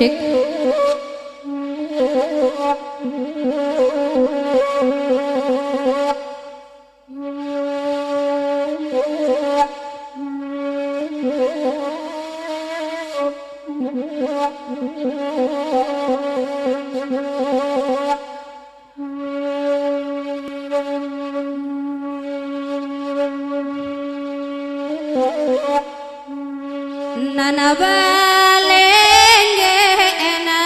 Cek. Nana balenge ena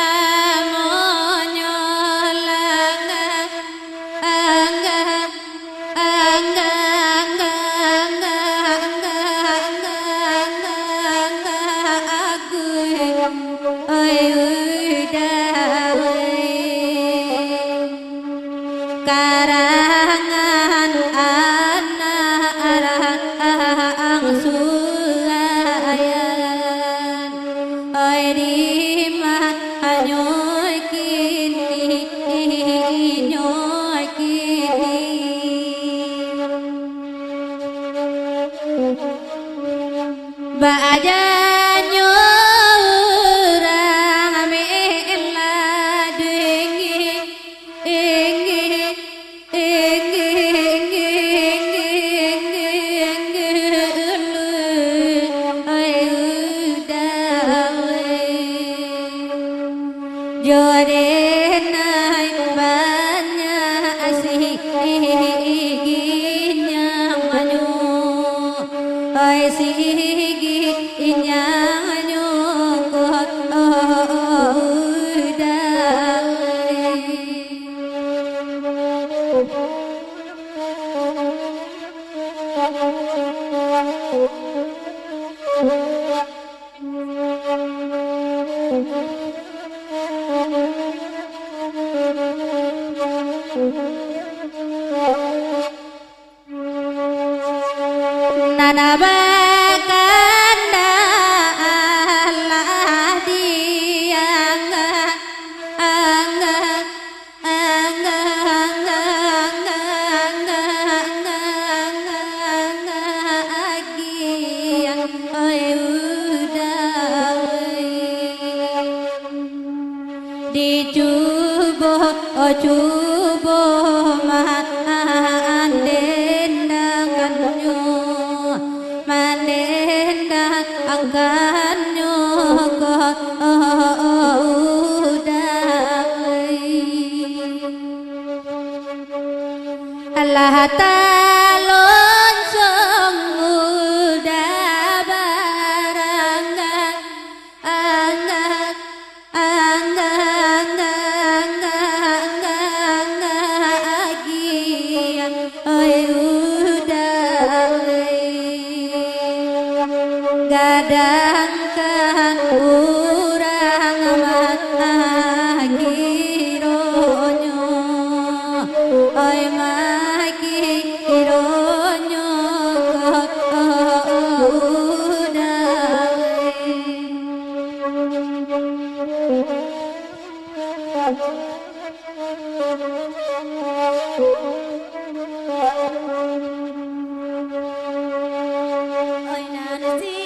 monyolang angga angga angga angga aku karangan anak arang sulayan oi dimah nyoy kini baja nyorang mela dengi Jorenai banyak asih ginya manyu oi sigi nyanyo kot Nana bakanda Allah diangga angga angga angga angga angga agiang oi udai dicubo cubo mandendang angkan nyokot udai Allah talon song udah barangan angga angga angga angga angga agiang oi udai gadangkan urang magironyo oi magironyo oi nanti